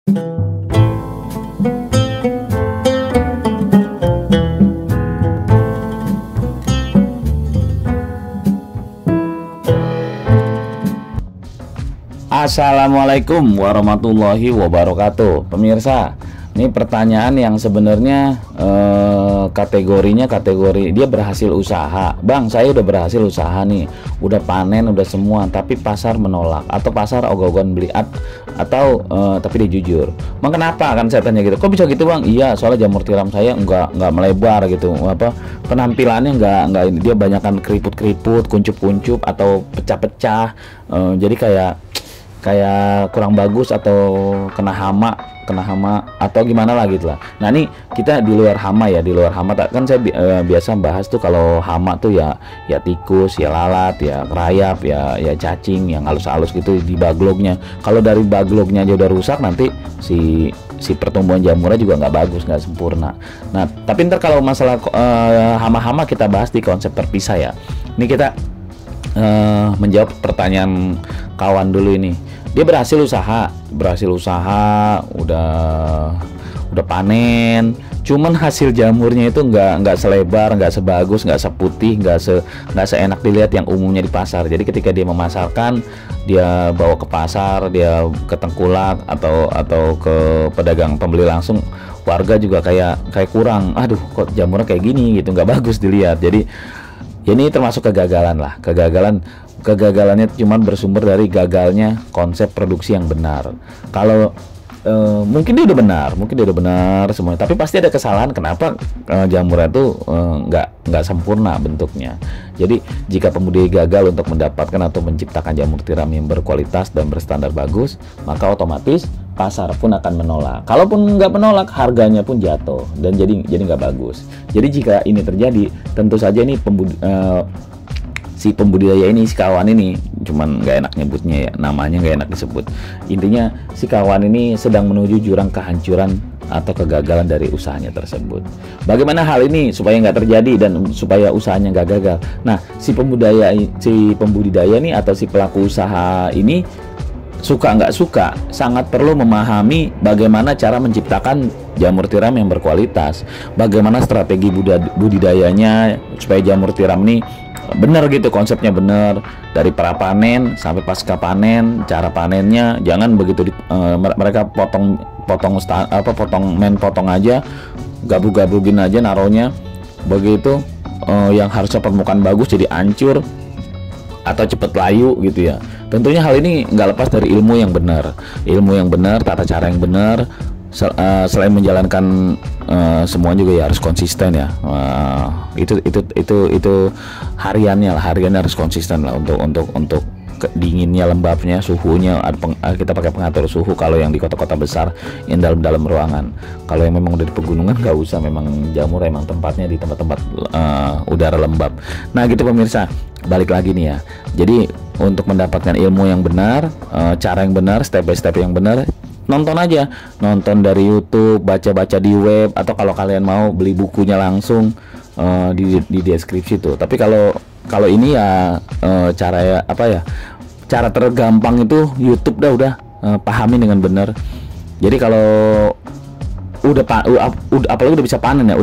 Assalamualaikum warahmatullahi wabarakatuh. Pemirsa, ini pertanyaan yang sebenarnya kategorinya kategori dia berhasil usaha. Bang, saya udah berhasil usaha nih, udah panen, udah semua, tapi pasar menolak atau pasar ogah-ogahan beli atau tapi dia jujur. Bang, kenapa? Kan saya tanya gitu. Kok bisa gitu, Bang? Iya, soalnya jamur tiram saya nggak melebar gitu. Apa penampilannya nggak ini, dia banyakkan keriput-keriput, kuncup-kuncup atau pecah-pecah. Jadi kayak kurang bagus atau kena hama atau gimana lah gitu lah. Nah, ini kita di luar hama ya, di luar hama kan saya biasa bahas tuh kalau hama tuh ya tikus, ya lalat, ya rayap, ya cacing yang halus-halus gitu di baglognya. Kalau dari baglognya aja udah rusak, nanti si pertumbuhan jamurnya juga nggak bagus, nggak sempurna. Nah, tapi ntar kalau masalah hama-hama kita bahas di konsep terpisah ya. Ini kita menjawab pertanyaan kawan dulu ini. Dia berhasil usaha, udah panen, cuman hasil jamurnya itu nggak selebar, nggak sebagus, nggak seputih, nggak seenak dilihat yang umumnya di pasar. Jadi ketika dia memasarkan, dia bawa ke pasar, dia ke tengkulak atau ke pedagang pembeli langsung, warga juga kayak kurang, aduh kok jamurnya kayak gini gitu, nggak bagus dilihat. Jadi ini termasuk kegagalan lah. Kegagalannya cuma bersumber dari gagalnya konsep produksi yang benar. Kalau mungkin dia udah benar semuanya, tapi pasti ada kesalahan kenapa jamurnya itu nggak sempurna bentuknya. Jadi jika pembudidaya gagal untuk mendapatkan atau menciptakan jamur tiram yang berkualitas dan berstandar bagus, maka otomatis pasar pun akan menolak. Kalaupun nggak menolak, harganya pun jatuh dan jadi nggak bagus. Jadi jika ini terjadi, tentu saja ini si pembudidaya ini, si kawan ini, cuman nggak enak nyebutnya ya, namanya nggak enak disebut. Intinya si kawan ini sedang menuju jurang kehancuran atau kegagalan dari usahanya tersebut. Bagaimana hal ini supaya nggak terjadi dan supaya usahanya nggak gagal? Nah, si pembudidaya ini atau si pelaku usaha ini, suka nggak suka, sangat perlu memahami bagaimana cara menciptakan jamur tiram yang berkualitas, bagaimana strategi budidayanya supaya jamur tiram ini benar gitu, konsepnya benar, dari pra panen sampai pasca panen, cara panennya jangan begitu mereka potong aja, gabrugin aja naruhnya begitu, yang harusnya permukaan bagus jadi hancur atau cepet layu gitu ya. Tentunya hal ini nggak lepas dari ilmu yang benar, tata cara yang benar. Selain menjalankan semua juga ya harus konsisten ya. Itu hariannya harus konsisten lah untuk dinginnya, lembabnya, suhunya. Kita pakai pengatur suhu kalau yang di kota-kota besar, yang dalam ruangan. Kalau yang memang udah di pegunungan nggak usah, memang jamur emang tempatnya di tempat-tempat udara lembab. Nah gitu pemirsa, balik lagi nih ya. Jadi untuk mendapatkan ilmu yang benar, cara yang benar, step by step yang benar, nonton dari YouTube, baca-baca di web, atau kalau kalian mau beli bukunya langsung di deskripsi tuh. Tapi kalau ini ya cara tergampang itu YouTube udah pahami dengan benar. Jadi kalau apalagi udah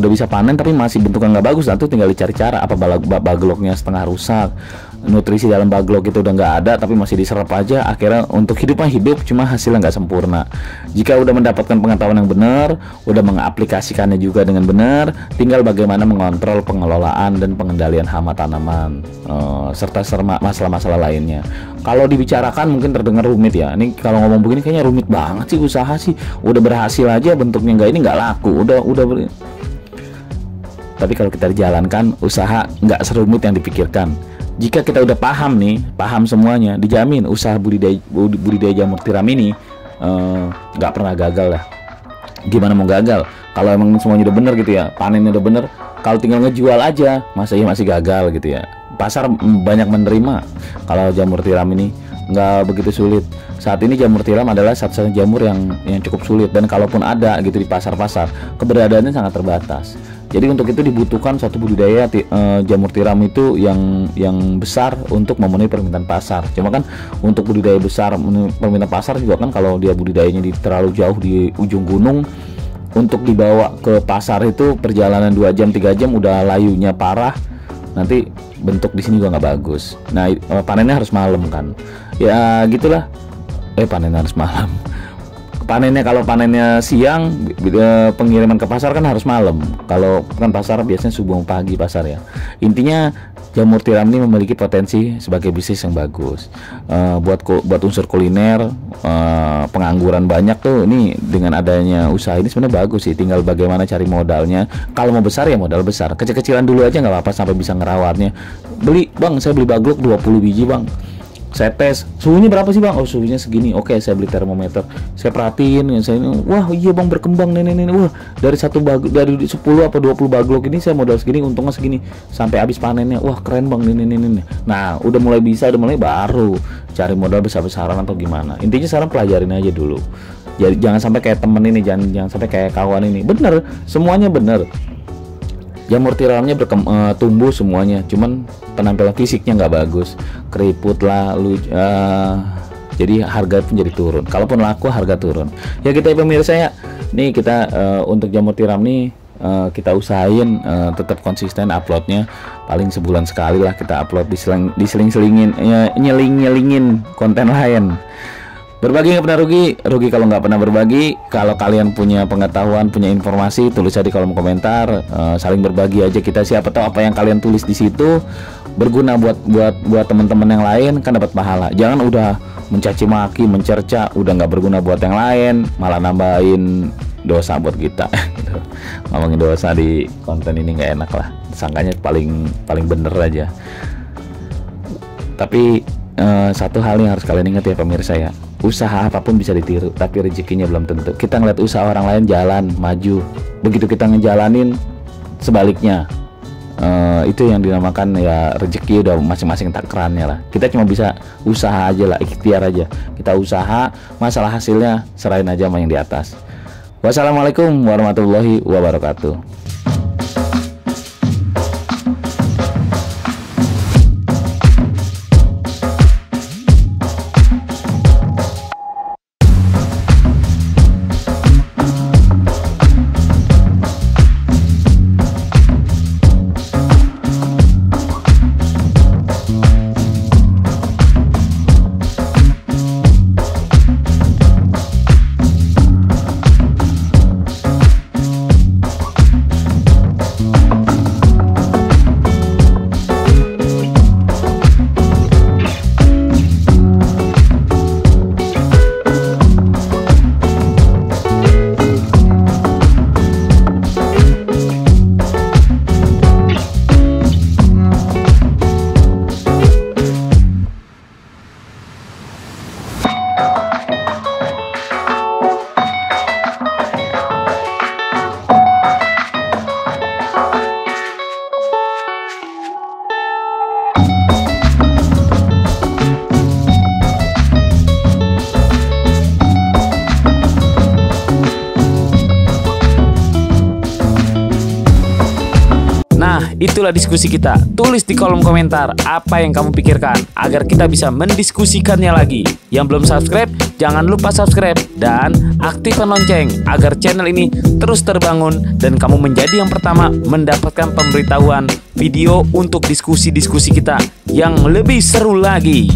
bisa panen tapi masih bentuknya nggak bagus, nanti tinggal dicari cara, apa bagloknya setengah rusak, nutrisi dalam baglok itu udah nggak ada tapi masih diserap aja, akhirnya untuk hidup cuma hasilnya nggak sempurna. Jika udah mendapatkan pengetahuan yang benar, udah mengaplikasikannya juga dengan benar, tinggal bagaimana mengontrol pengelolaan dan pengendalian hama tanaman, serta masalah-masalah lainnya. Kalau dibicarakan mungkin terdengar rumit ya. Ini kalau ngomong begini kayaknya rumit banget sih, usaha sih udah berhasil aja bentuknya nggak laku, tapi kalau kita dijalankan, usaha nggak serumit yang dipikirkan. Jika kita udah paham semuanya, dijamin usaha budidaya jamur tiram ini nggak pernah gagal lah. Gimana mau gagal kalau emang semuanya udah bener gitu ya, panennya udah bener, kalau tinggal ngejual aja masih gagal gitu ya. Pasar banyak menerima kalau jamur tiram ini nggak begitu sulit. Saat ini jamur tiram adalah satu-satunya jamur yang cukup sulit, dan kalaupun ada gitu di pasar-pasar, keberadaannya sangat terbatas. Jadi untuk itu dibutuhkan satu budidaya jamur tiram itu yang besar untuk memenuhi permintaan pasar. Cuma kan untuk budidaya besar permintaan pasar juga kan, kalau dia budidayanya terlalu jauh di ujung gunung, untuk dibawa ke pasar itu perjalanan 2 jam 3 jam udah layunya parah, nanti bentuk di sini juga nggak bagus. Nah panennya harus malam kan, ya gitulah. Panennya harus malam. Panennya, kalau panennya siang, pengiriman ke pasar kan harus malam. Kalau kan pasar biasanya subuh pagi pasar ya. Intinya jamur tiram ini memiliki potensi sebagai bisnis yang bagus. Buat unsur kuliner, pengangguran banyak tuh. Ini dengan adanya usaha ini sebenarnya bagus sih. Tinggal bagaimana cari modalnya. Kalau mau besar ya modal besar. Kecil-kecilan dulu aja nggak apa-apa sampai bisa ngerawatnya. Bang, saya beli baglok 20 biji bang. Saya tes suhunya berapa sih bang? Oh suhunya segini. Oke, saya beli termometer. Saya perhatiin, wah iya bang berkembang nih. Wah dari 10 apa 20 baglok ini saya modal segini, untungnya segini sampai habis panennya. Wah keren bang nih. Nah udah mulai baru cari modal besar-besaran atau gimana. Intinya sekarang pelajarin aja dulu. Jadi jangan sampai kayak temen ini, jangan sampai kayak kawan ini. Bener, semuanya bener. Jamur tiramnya tumbuh semuanya, cuman penampilan fisiknya nggak bagus, keriput lah, jadi harga pun jadi turun. Kalaupun laku harga turun. Ya kita pemirsa ya, nih kita untuk jamur tiram nih kita usahain tetap konsisten uploadnya, paling sebulan sekali lah kita upload, diseling-selingin, nyeling-nyelingin konten lain. Berbagi nggak pernah rugi kalau nggak pernah berbagi. Kalau kalian punya pengetahuan, punya informasi, tulis aja di kolom komentar. Saling berbagi aja kita, siapa tahu apa yang kalian tulis di situ berguna buat teman-teman yang lain, kan dapat pahala. Jangan udah mencaci maki, mencerca, udah nggak berguna buat yang lain, malah nambahin dosa buat kita. Ngomongin dosa di konten ini nggak enak lah. Sangkanya paling bener aja. Tapi satu hal yang harus kalian ingat ya pemirsa ya, usaha apapun bisa ditiru, tapi rezekinya belum tentu. Kita ngeliat usaha orang lain jalan, maju, begitu kita ngejalanin sebaliknya, itu yang dinamakan ya rezeki udah masing-masing takarannya lah. Kita cuma bisa usaha aja lah, ikhtiar aja. Kita usaha, masalah hasilnya serahin aja sama yang di atas. Wassalamualaikum warahmatullahi wabarakatuh. Nah, itulah diskusi kita. Tulis di kolom komentar apa yang kamu pikirkan agar kita bisa mendiskusikannya lagi. Yang belum subscribe, jangan lupa subscribe dan aktifkan lonceng agar channel ini terus terbangun dan kamu menjadi yang pertama mendapatkan pemberitahuan video untuk diskusi-diskusi kita yang lebih seru lagi.